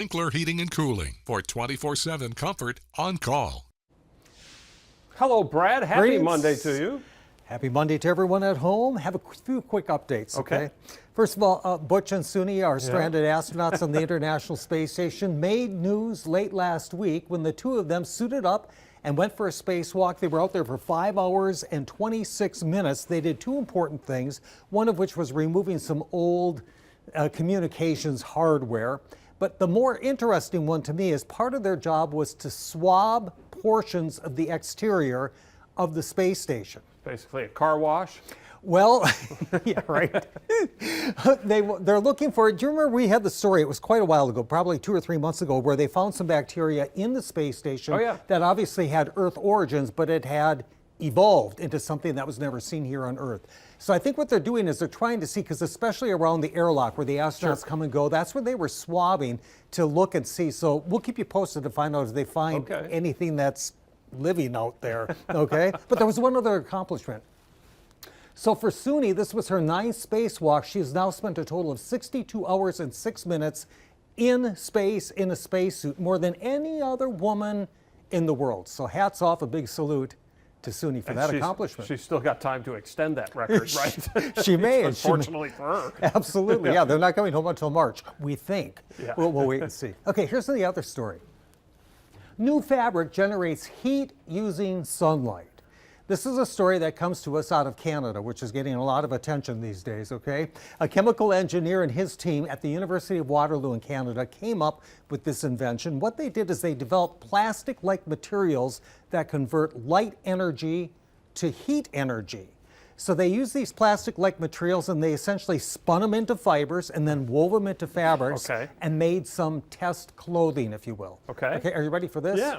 Winkler Heating and Cooling for 24/7 comfort on call. Hello, Brad. Happy Greetings. Monday to you. Happy Monday to everyone at home. Have a few quick updates, okay? First of all, Butch and Suni, our stranded astronauts on the International Space Station, made news late last week when the two of them suited up and went for a spacewalk. They were out there for 5 hours and 26 minutes. They did two important things, one of which was removing some old communications hardware. But the more interesting one to me is part of their job was to swab portions of the exterior of the space station. Basically a car wash. Well, yeah, right. They're looking for, do you remember we had the story, it was quite a while ago, probably 2 or 3 months ago, where they found some bacteria in the space station that obviously had Earth origins, but it had evolved into something that was never seen here on Earth. So I think what they're doing is they're trying to see, because especially around the airlock where the astronauts come and go, that's where they were swabbing to look and see. So we'll keep you posted to find out if they find anything that's living out there, okay? But there was one other accomplishment. So for Suni, this was her 9th spacewalk. She has now spent a total of 62 hours and 6 minutes in space, in a spacesuit, more than any other woman in the world. So hats off, a big salute to Suni for that accomplishment. She's still got time to extend that record, right? She may. Unfortunately for her. Absolutely, yeah. They're not coming home until March, we think. Yeah. We'll wait and see. Okay, here's the other story. New fabric generates heat using sunlight. This is a story that comes to us out of Canada, which is getting a lot of attention these days, okay? A chemical engineer and his team at the University of Waterloo in Canada came up with this invention. What they did is they developed plastic-like materials that convert light energy to heat energy. So they use these plastic-like materials and they essentially spun them into fibers and then wove them into fabrics and made some test clothing, if you will. Okay, are you ready for this? Yeah.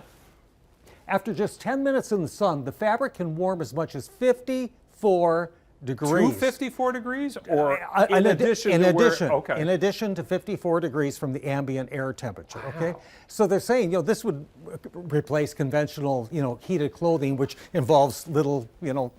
After just 10 minutes in the sun, the fabric can warm as much as 54 degrees. To 54 degrees? Or in addition to 54 degrees from the ambient air temperature, okay? So they're saying, this would replace conventional, heated clothing, which involves little, electrical...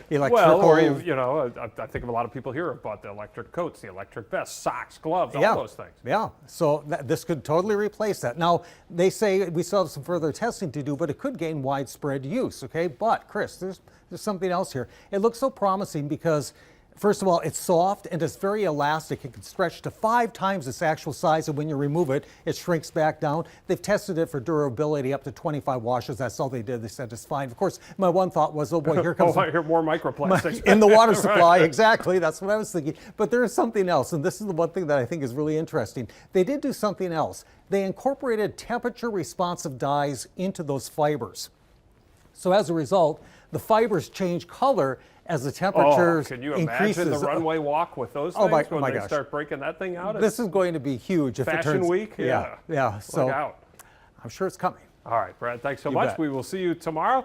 Well, or, I think of a lot of people here have bought the electric coats, the electric vests, socks, gloves, all those things. Yeah, so this could totally replace that. Now, they say we still have some further testing to do, but it could gain widespread use, okay? But, Chris, there's something else here. It looks so promising because, first of all, it's soft and it's very elastic. It can stretch to 5 times its actual size, and when you remove it, it shrinks back down. They've tested it for durability up to 25 washes. That's all they did. They said it's fine. Of course, my one thought was, oh boy, here comes more microplastics in the water supply. Exactly, that's what I was thinking. But there is something else, and this is the one thing that I think is really interesting. They did do something else. They incorporated temperature-responsive dyes into those fibers. So as a result, the fibers change color as the temperature increases. Can you imagine the runway walk with those things when they start breaking that thing out? This is going to be huge. If Fashion it turns, Week? Yeah. So look out. I'm sure it's coming. All right, Brad, thanks so much. Bet. We will see you tomorrow.